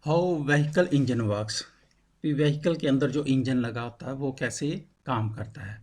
How vehicle engine works. Vehicle के अंदर जो इंजन लगा होता है वो कैसे काम करता है।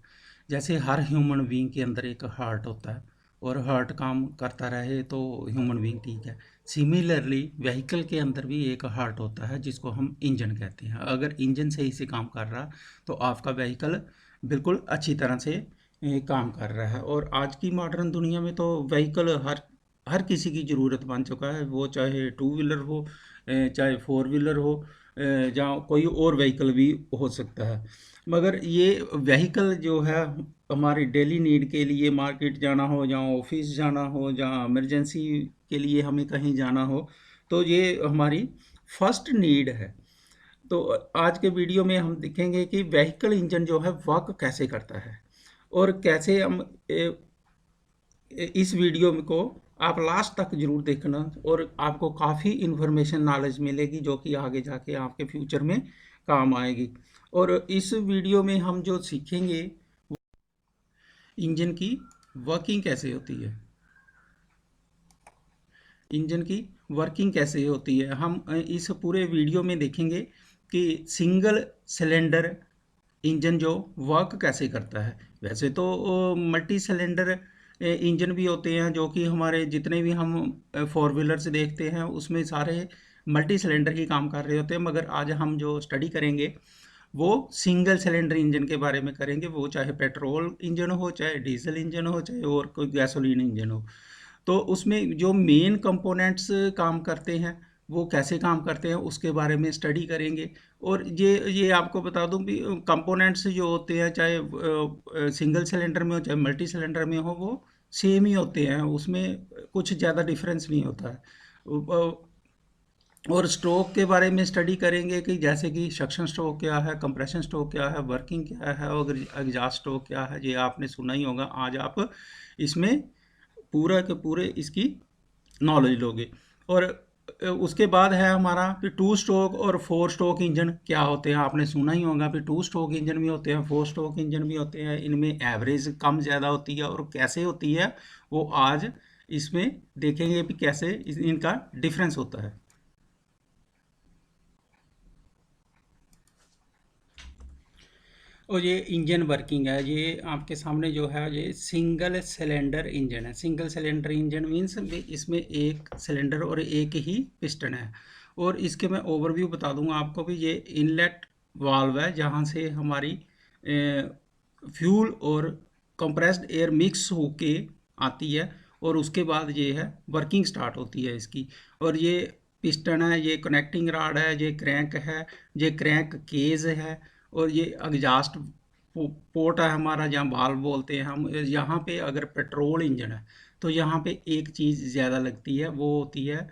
जैसे हर ह्यूमन बीइंग के अंदर एक हार्ट होता है और हार्ट काम करता रहे तो ह्यूमन बीइंग ठीक है। सिमिलरली व्हीकल के अंदर भी एक हार्ट होता है जिसको हम इंजन कहते हैं। अगर इंजन सही से काम कर रहा तो आपका व्हीकल बिल्कुल अच्छी तरह से काम कर रहा है। और आज की मॉडर्न दुनिया में तो व्हीकल हर हर किसी की ज़रूरत बन चुका है, वो चाहे टू व्हीलर हो, चाहे फोर व्हीलर हो, जहाँ कोई और व्हीकल भी हो सकता है। मगर ये व्हीकल जो है हमारी डेली नीड के लिए, मार्केट जाना हो, जहाँ ऑफिस जाना हो, जहाँ इमरजेंसी के लिए हमें कहीं जाना हो, तो ये हमारी फर्स्ट नीड है। तो आज के वीडियो में हम देखेंगे कि व्हीकल इंजन जो है वर्क कैसे करता है और कैसे हम इस वीडियो को आप लास्ट तक जरूर देखना और आपको काफ़ी इन्फॉर्मेशन नॉलेज मिलेगी जो कि आगे जाके आपके फ्यूचर में काम आएगी। और इस वीडियो में हम जो सीखेंगे इंजन की वर्किंग कैसे होती है। इंजन की वर्किंग कैसे होती है हम इस पूरे वीडियो में देखेंगे कि सिंगल सिलेंडर इंजन जो वर्क कैसे करता है। वैसे तो मल्टी सिलेंडर इंजन भी होते हैं जो कि हमारे जितने भी हम फोर व्हीलर्स देखते हैं उसमें सारे मल्टी सिलेंडर ही काम कर रहे होते हैं। मगर आज हम जो स्टडी करेंगे वो सिंगल सिलेंडर इंजन के बारे में करेंगे। वो चाहे पेट्रोल इंजन हो, चाहे डीजल इंजन हो, चाहे और कोई गैसोलीन इंजन हो। तो उसमें जो मेन कंपोनेंट्स काम करते हैं वो कैसे काम करते हैं उसके बारे में स्टडी करेंगे। और ये आपको बता दूं भी कंपोनेंट्स जो होते हैं चाहे सिंगल सिलेंडर में हो चाहे मल्टी सिलेंडर में हो वो सेम ही होते हैं, उसमें कुछ ज़्यादा डिफरेंस नहीं होता है। और स्ट्रोक के बारे में स्टडी करेंगे कि जैसे कि सक्शन स्ट्रोक क्या है, कंप्रेशन स्ट्रोक क्या है, वर्किंग क्या है और एग्जॉस्ट स्ट्रोक क्या है। ये आपने सुना ही होगा। आज आप इसमें पूरा के पूरे इसकी नॉलेज लोगे। और उसके बाद है हमारा फिर टू स्ट्रोक और फोर स्ट्रोक इंजन क्या होते हैं। आपने सुना ही होगा फिर टू स्ट्रोक इंजन भी होते हैं, फोर स्ट्रोक इंजन भी होते हैं। इनमें एवरेज कम ज़्यादा होती है और कैसे होती है वो आज इसमें देखेंगे भी कैसे इनका डिफरेंस होता है। और ये इंजन वर्किंग है, ये आपके सामने जो है ये सिंगल सिलेंडर इंजन है। सिंगल सिलेंडर इंजन मीन्स इसमें एक सिलेंडर और एक ही पिस्टन है। और इसके मैं ओवरव्यू बता दूंगा आपको भी। ये इनलेट वाल्व है जहाँ से हमारी फ्यूल और कंप्रेस्ड एयर मिक्स होके आती है और उसके बाद ये है वर्किंग स्टार्ट होती है इसकी। और ये पिस्टन है, ये कनेक्टिंग रॉड है, ये क्रैंक है, ये क्रैंक केज है और ये एग्जॉस्ट पोर्ट है हमारा जहाँ वाल्व बोलते हैं हम। यहाँ पे अगर पेट्रोल इंजन है तो यहाँ पे एक चीज़ ज़्यादा लगती है, वो होती है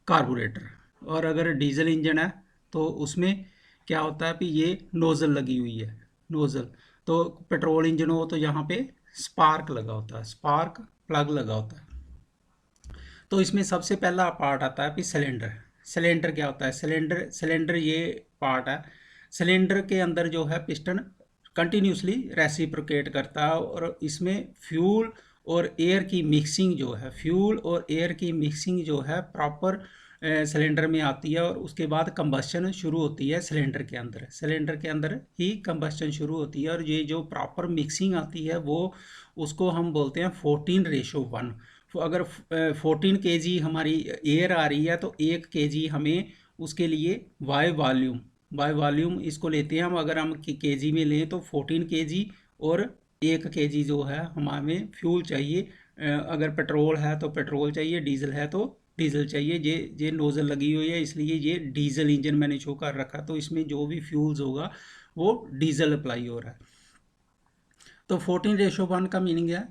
कार्बोरेटर। और अगर डीजल इंजन है तो उसमें क्या होता है कि ये नोज़ल लगी हुई है, नोज़ल। तो पेट्रोल इंजन हो तो यहाँ पे स्पार्क लगा होता है, स्पार्क प्लग लगा होता है। तो इसमें सबसे पहला पार्ट आता है कि सिलेंडर। सिलेंडर क्या होता है? सिलेंडर सिलेंडर ये पार्ट है। सिलेंडर के अंदर जो है पिस्टन कंटिन्यूसली रेसिप्रोकेट करता है और इसमें फ्यूल और एयर की मिक्सिंग जो है, फ्यूल और एयर की मिक्सिंग जो है प्रॉपर सिलेंडर में आती है और उसके बाद कंबस्शन शुरू होती है सिलेंडर के अंदर। सिलेंडर के अंदर ही कंबस्शन शुरू होती है और ये जो प्रॉपर मिक्सिंग आती है वो उसको हम बोलते हैं 14:1। अगर 14 kg हमारी एयर आ रही है तो 1 kg हमें उसके लिए बाय वॉल्यूम इसको लेते हैं हम। अगर हम केजी में लें तो 14 kg और 1 kg जो है हमें फ्यूल चाहिए। अगर पेट्रोल है तो पेट्रोल चाहिए, डीजल है तो डीजल चाहिए। ये नोज़ल लगी हुई है इसलिए ये डीजल इंजन मैंने शो कर रखा। तो इसमें जो भी फ्यूल्स होगा वो डीजल अप्लाई हो रहा है। तो 14:1 का मीनिंग है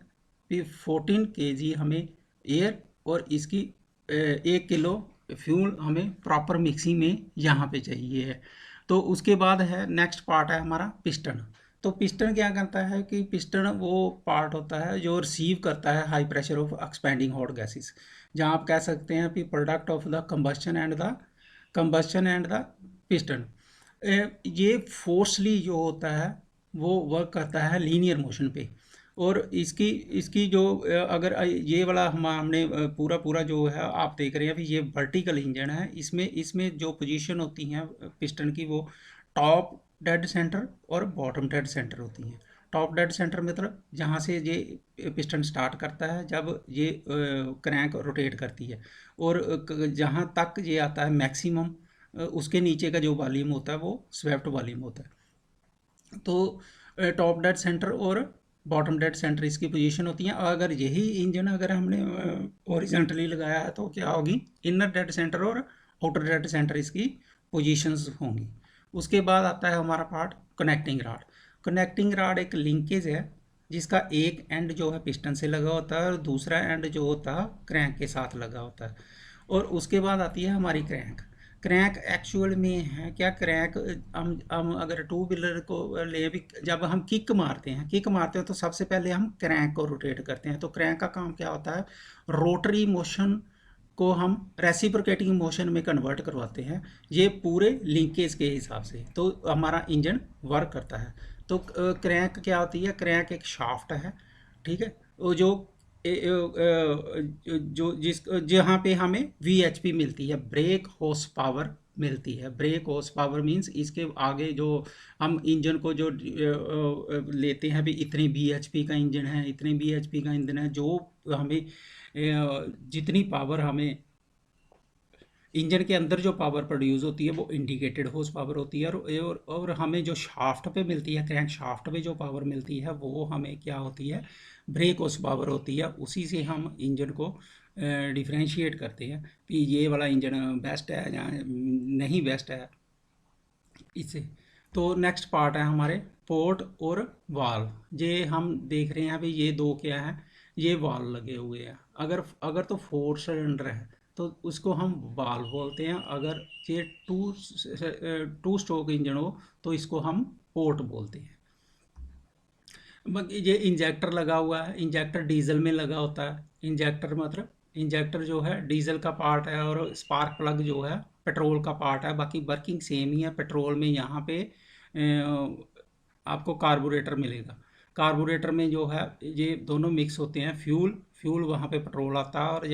कि 14 kg हमें एयर और इसकी 1 किलो फ्यूल हमें प्रॉपर मिक्सिंग में यहाँ पे चाहिए है। तो उसके बाद है नेक्स्ट पार्ट है हमारा पिस्टन। तो पिस्टन क्या करता है कि पिस्टन वो पार्ट होता है जो रिसीव करता है high pressure of expanding hot gases, जहाँ आप कह सकते हैं कि product of the combustion and the piston. ये फोर्सली जो होता है वो वर्क करता है लीनियर मोशन पे। और इसकी इसकी जो अगर ये वाला हमने पूरा पूरा जो है आप देख रहे हैं, अभी ये वर्टिकल इंजन है। इसमें इसमें जो पोजीशन होती हैं पिस्टन की, वो टॉप डेड सेंटर और बॉटम डेड सेंटर होती हैं। टॉप डेड सेंटर मतलब जहाँ से ये पिस्टन स्टार्ट करता है जब ये क्रैंक रोटेट करती है, और जहाँ तक ये आता है मैक्सिमम, उसके नीचे का जो वॉल्यूम होता है वो स्वेप्ट वॉल्यूम होता है। तो टॉप डेड सेंटर और बॉटम डेड सेंटर इसकी पोजीशन होती हैं। अगर यही इंजन अगर हमने हॉरिजॉन्टली लगाया है तो क्या होगी, इनर डेड सेंटर और आउटर डेड सेंटर इसकी पोजीशंस होंगी। उसके बाद आता है हमारा part connecting rod. Connecting rod एक लिंकेज है जिसका एक एंड जो है पिस्टन से लगा होता है और दूसरा एंड जो होता है क्रैंक के साथ लगा होता है। और उसके बाद आती है हमारी क्रैंक। क्रैंक एक्चुअल में है क्या, क्रैंक हम अगर टू व्हीलर को ले भी, जब हम किक मारते हैं तो सबसे पहले हम क्रैंक को रोटेट करते हैं। तो क्रैंक का काम क्या होता है, रोटरी मोशन को हम रेसिप्रोकेटिंग मोशन में कन्वर्ट करवाते हैं, ये पूरे लिंकेज के हिसाब से, तो हमारा इंजन वर्क करता है। तो क्रैंक क्या होती है, क्रैंक एक शाफ्ट है, ठीक है, वो जो जो जिस जहाँ पे हमें VHP मिलती है, ब्रेक हॉर्स पावर मिलती है। ब्रेक हॉर्स पावर मींस इसके आगे जो हम इंजन को जो लेते हैं भी, इतने BHP का इंजन है, इतने BHP का इंजन है, जो हमें जितनी पावर हमें इंजन के अंदर जो पावर प्रोड्यूस होती है वो इंडिकेटेड हॉर्स पावर होती है। और हमें जो शाफ्ट पे मिलती है, क्रैंक शाफ्ट पे जो पावर मिलती है वो हमें क्या होती है, ब्रेक हॉर्स पावर होती है। उसी से हम इंजन को डिफ्रेंशिएट करते हैं कि ये वाला इंजन बेस्ट है या नहीं बेस्ट है इससे। तो नेक्स्ट पार्ट है हमारे पोर्ट और वाल्व। ये हम देख रहे हैं अभी, ये दो क्या है, ये वाल्व लगे हुए हैं। अगर अगर तो 4 सिलेंडर है तो उसको हम वाल्व बोलते हैं। अगर ये टू स्ट्रोक इंजन हो तो इसको हम पोर्ट बोलते हैं। ये इंजेक्टर लगा हुआ है, इंजेक्टर डीजल में लगा होता है। इंजेक्टर मतलब इंजेक्टर जो है डीजल का पार्ट है, और स्पार्क प्लग जो है पेट्रोल का पार्ट है। बाकी वर्किंग सेम ही है। पेट्रोल में यहाँ पे आपको कार्बोरेटर मिलेगा। कार्बोरेटर में जो है ये दोनों मिक्स होते हैं। फ्यूल फ्यूल वहाँ पे पेट्रोल आता है, और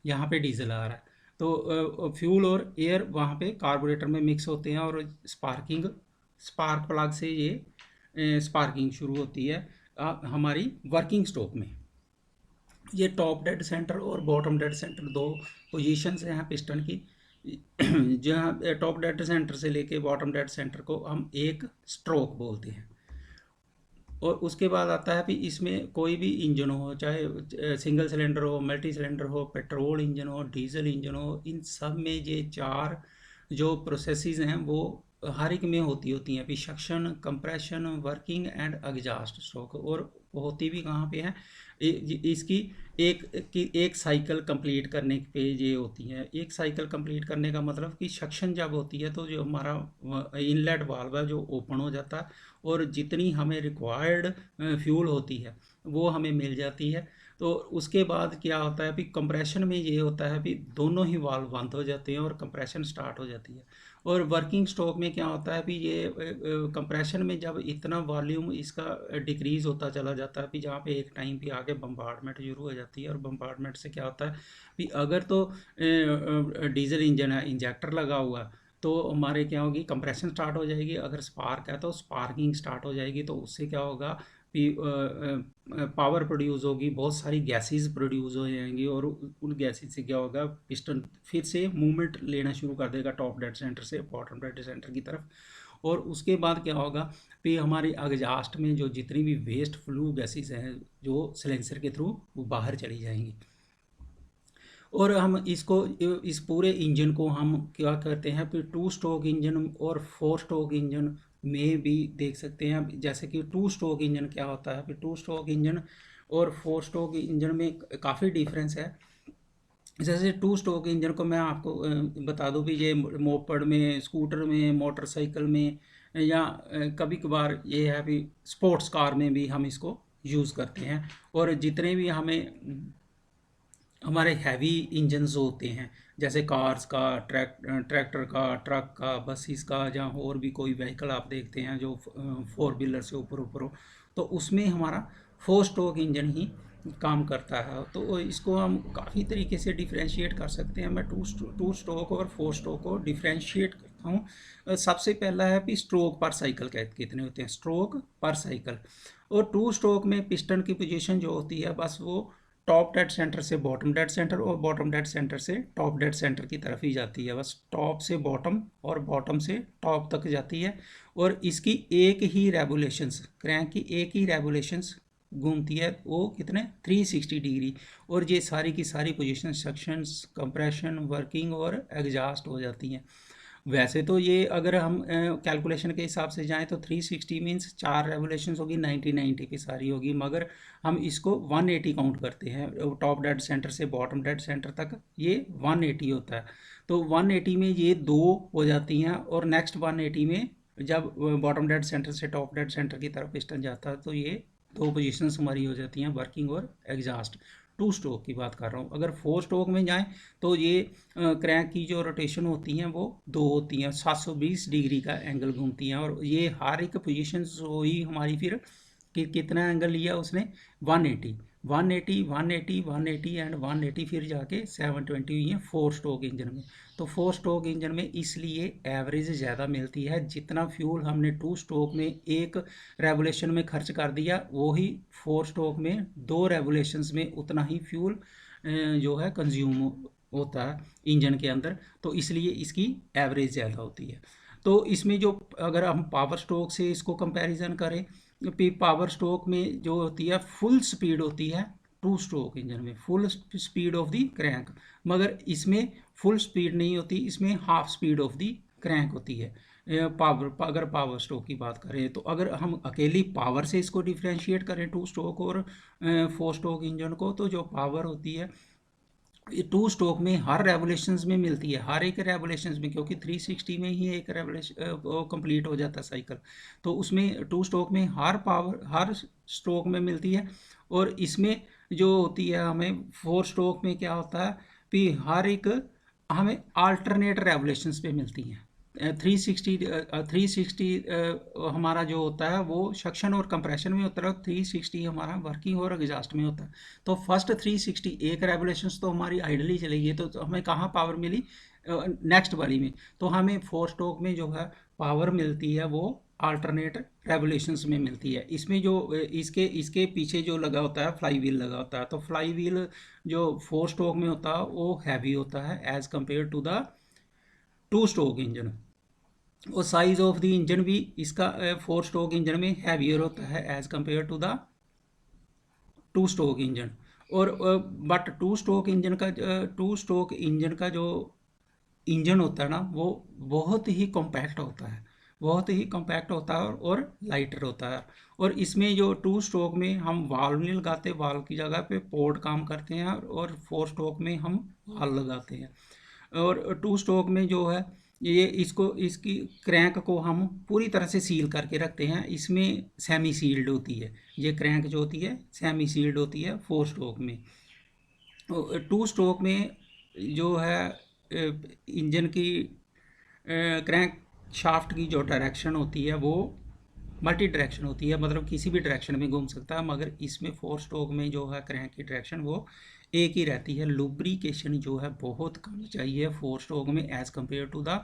यहाँ पे डीजल आ रहा है। तो फ्यूल और एयर वहाँ पे कार्बोरेटर में मिक्स होते हैं, और स्पार्क प्लग से ये स्पार्किंग शुरू होती है हमारी वर्किंग स्ट्रोक में। ये टॉप डेड सेंटर और बॉटम डेड सेंटर दो पोजीशंस हैं पिस्टन की। जहाँ टॉप डेड सेंटर से लेके बॉटम डेड सेंटर को हम एक स्ट्रोक बोलते हैं। और उसके बाद आता है कि इसमें कोई भी इंजन हो, चाहे सिंगल सिलेंडर हो, मल्टी सिलेंडर हो, पेट्रोल इंजन हो, डीजल इंजन हो, इन सब में ये 4 जो प्रोसेसेस हैं वो हर एक में होती हैं अभी, suction, compression, working and exhaust stroke. और होती भी कहाँ पे है, इसकी एक साइकिल कंप्लीट करने पे ये होती है। एक साइकिल कंप्लीट करने का मतलब कि सक्शन जब होती है तो जो हमारा इनलेट वाल्व है जो ओपन हो जाता है, और जितनी हमें रिक्वायर्ड फ्यूल होती है वो हमें मिल जाती है। तो उसके बाद क्या होता है, अभी कंप्रेशन में ये होता है कि दोनों ही वाल्व बंद हो जाते हैं और कंप्रेशन स्टार्ट हो जाती है। और वर्किंग स्ट्रोक में क्या होता है कि ये कंप्रेशन में जब इतना वॉल्यूम इसका डिक्रीज़ होता चला जाता है, कि जहाँ पे एक टाइम पे आके बम्बार्डमेंट शुरू हो जाती है। और बम्बार्डमेंट से क्या होता है कि अगर तो डीजल इंजन है, इंजेक्टर लगा हुआ है, तो हमारे क्या होगी, कंप्रेशन स्टार्ट हो जाएगी। अगर स्पार्क है तो स्पार्किंग स्टार्ट हो जाएगी। तो उससे क्या होगा कि पावर प्रोड्यूस होगी, बहुत सारी गैसेस प्रोड्यूस हो जाएंगी, और उन गैसेस से क्या होगा, पिस्टन फिर से मूवमेंट लेना शुरू कर देगा टॉप डेड सेंटर से बॉटम डेड सेंटर की तरफ। और उसके बाद क्या होगा कि हमारी एग्जॉस्ट में जो जितनी भी वेस्ट फ्लू गैसेस हैं जो सिलेंसर के थ्रू वो बाहर चली जाएंगी। और हम इसको इस पूरे इंजन को हम क्या करते हैं, फिर 2 स्ट्रोक इंजन और 4 स्ट्रोक इंजन में भी देख सकते हैं। जैसे कि 2 स्ट्रोक इंजन क्या होता है, फिर 2 स्ट्रोक इंजन और 4 स्ट्रोक इंजन में काफ़ी डिफरेंस है। जैसे 2 स्ट्रोक इंजन को मैं आपको बता दूं भी, ये मोपेड में, स्कूटर में, मोटरसाइकिल में, या कभी कभार ये है भी स्पोर्ट्स कार में भी हम इसको यूज़ करते हैं। और जितने भी हमारे हैवी इंजन्स होते हैं, जैसे कार्स का, ट्रैक्टर का, ट्रक का, बसेस का, जहाँ और भी कोई व्हीकल आप देखते हैं जो 4 व्हीलर से ऊपर ऊपर हो, तो उसमें हमारा फोर स्ट्रोक इंजन ही काम करता है। तो इसको हम काफ़ी तरीके से डिफ्रेंशिएट कर सकते हैं। मैं टू स्ट्रोक और फोर स्ट्रोक को डिफ्रेंशिएट करता हूँ। सबसे पहला है कि स्ट्रोक पर साइकिल कितने होते हैं, स्ट्रोक पर साइकिल। और टू स्ट्रोक में पिस्टन की पोजीशन जो होती है बस वो टॉप डेड सेंटर से बॉटम डेड सेंटर और बॉटम डेड सेंटर से टॉप डेड सेंटर की तरफ ही जाती है, बस टॉप से बॉटम और बॉटम से टॉप तक जाती है। और इसकी एक ही रेवोल्यूशंस, क्रैंक की एक ही रेवोल्यूशंस घूमती है, वो कितने 360 डिग्री। और ये सारी की सारी पोजीशन सक्शंस, कंप्रेशन, वर्किंग और एग्जॉस्ट हो जाती हैं। वैसे तो ये अगर हम कैलकुलेशन के हिसाब से जाएं तो 360 मीन्स 4 रेवोल्यूशंस होगी, 90 की सारी होगी, मगर हम इसको 180 काउंट करते हैं। टॉप डेड सेंटर से बॉटम डेड सेंटर तक ये 180 होता है। तो 180 में ये दो हो जाती हैं, और नेक्स्ट 180 में जब बॉटम डेड सेंटर से टॉप डेड सेंटर की तरफ पिस्टन जाता है तो ये दो पोजीशंस हमारी हो जाती हैं, वर्किंग और एग्जॉस्ट। टू स्ट्रोक की बात कर रहा हूँ। अगर फोर स्ट्रोक में जाएं तो ये क्रैंक की जो रोटेशन होती हैं वो दो होती हैं, 720 डिग्री का एंगल घूमती हैं। और ये हर एक पोजीशन हुई हमारी फिर कि कितना एंगल लिया उसने, 180 180 180 180 एंड 180, फिर जाके 720 हुई है फोर स्ट्रोक इंजन में। तो फोर स्ट्रोक इंजन में इसलिए एवरेज ज़्यादा मिलती है। जितना फ्यूल हमने टू स्ट्रोक में एक रेवोल्यूशन में खर्च कर दिया, वो ही फोर स्ट्रोक में दो रेवोल्यूशंस में उतना ही फ्यूल जो है कंज्यूम होता है इंजन के अंदर। तो इसलिए इसकी एवरेज ज़्यादा होती है। तो इसमें जो अगर हम पावर स्ट्रोक से इसको कंपैरिजन करें, पावर स्ट्रोक में जो होती है फुल स्पीड होती है टू स्ट्रोक इंजन में, full speed of the crank, मगर इसमें फुल स्पीड नहीं होती, इसमें half speed of the crank होती है। अगर पावर स्ट्रोक की बात करें तो अगर हम अकेली पावर से इसको डिफ्रेंशिएट करें टू स्ट्रोक और फोर स्ट्रोक इंजन को, तो जो पावर होती है टू स्ट्रोक में हर रेवोल्यूशंस में मिलती है, हर एक रेवोल्यूशंस में, क्योंकि 360 में ही एक रेवोल्यूशन कंप्लीट हो जाता है साइकिल। तो उसमें टू स्ट्रोक में हर पावर हर स्ट्रोक में मिलती है। और इसमें जो होती है हमें फोर स्ट्रोक में क्या होता है कि हर एक हमें अल्टरनेट रेवोल्यूशंस पे मिलती हैं। 360 हमारा जो होता है वो सक्शन और कंप्रेशन में होता है, 360 हमारा वर्किंग और एग्जॉस्ट में होता है। तो फर्स्ट 360 एक रेवोल्यूशंस तो हमारी आइडली चलेगी, तो हमें कहाँ पावर मिली, नेक्स्ट वाली में। तो हमें फोर स्ट्रोक में जो है पावर मिलती है वो अल्टरनेट रेवोल्यूशंस में मिलती है। इसमें जो इसके इसके पीछे जो लगा होता है फ्लाई व्हील लगा होता है, तो फ्लाई व्हील जो फोर स्ट्रोक में होता है वो हैवी होता है as compare to the two stroke engine. और साइज ऑफ द इंजन भी इसका फोर स्ट्रोक इंजन में हैवियर होता है as compare to the two stroke engine. और बट टू स्ट्रोक इंजन का जो इंजन होता है ना वो बहुत ही कॉम्पैक्ट होता है, बहुत ही कॉम्पैक्ट होता है और लाइटर होता है। और इसमें जो टू स्ट्रोक में हम वाल्व नहीं लगाते, वाल्व की जगह पे पोर्ट काम करते हैं, और फोर स्ट्रोक में हम वाल्व लगाते हैं। और टू स्ट्रोक में जो है ये इसकी क्रैंक को हम पूरी तरह से सील करके रखते हैं, इसमें सेमी सील्ड होती है। ये क्रैंक जो होती है सेमी सील्ड होती है फोर स्ट्रोक में। टू स्ट्रोक में जो है इंजन की क्रैंक शाफ्ट की जो डायरेक्शन होती है वो मल्टी डायरेक्शन होती है, मतलब किसी भी डायरेक्शन में घूम सकता है, मगर इसमें फोर स्ट्रोक में जो है क्रैंक की डायरेक्शन वो एक ही रहती है। लुब्रिकेशन जो है बहुत कम चाहिए फोर स्ट्रोक में as compare to the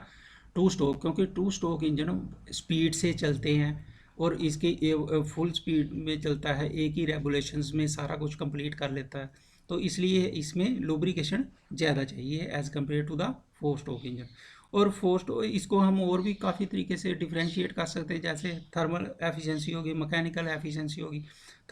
two stroke, क्योंकि टू स्ट्रोक इंजन स्पीड से चलते हैं और इसके फुल स्पीड में चलता है, एक ही रेगुलेशंस में सारा कुछ कंप्लीट कर लेता है। तो इसलिए इसमें लुब्रिकेशन ज़्यादा चाहिए as compare to the four stroke engine. और फोर स्ट्रोक इसको हम और भी काफ़ी तरीके से डिफ्रेंशिएट कर सकते हैं, जैसे थर्मल एफिशिएंसी होगी, मैकेनिकल एफिशिएंसी होगी।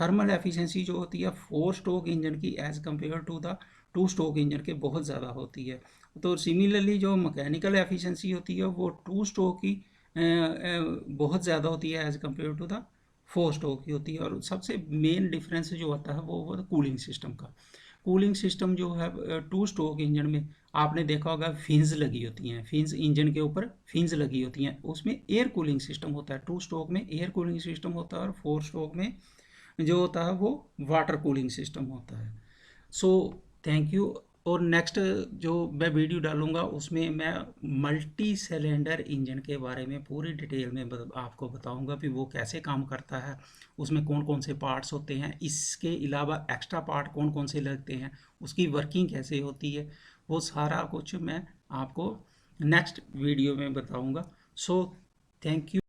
थर्मल एफिशिएंसी जो होती है फोर स्ट्रोक इंजन की as compare to the two stroke engine के बहुत ज़्यादा होती है। तो सिमिलरली जो मैकेनिकल एफिशिएंसी होती है वो टू स्ट्रोक की बहुत ज़्यादा होती है as compare to the four stroke की होती है। और सबसे मेन डिफरेंस जो होता है वो कूलिंग सिस्टम का। कूलिंग सिस्टम जो है टू स्ट्रोक इंजन में आपने देखा होगा फिन्स लगी होती हैं, फिन्स इंजन के ऊपर फिन्स लगी होती हैं, उसमें एयर कूलिंग सिस्टम होता है। टू स्ट्रोक में एयर कूलिंग सिस्टम होता है और फोर स्ट्रोक में जो होता है वो वाटर कूलिंग सिस्टम होता है। So thank you. और नेक्स्ट जो मैं वीडियो डालूंगा उसमें मैं मल्टी सिलेंडर इंजन के बारे में पूरी डिटेल में आपको बताऊंगा कि वो कैसे काम करता है, उसमें कौन कौन से पार्ट्स होते हैं, इसके अलावा एक्स्ट्रा पार्ट कौन कौन से लगते हैं, उसकी वर्किंग कैसे होती है, वो सारा कुछ मैं आपको नेक्स्ट वीडियो में बताऊंगा। So thank you.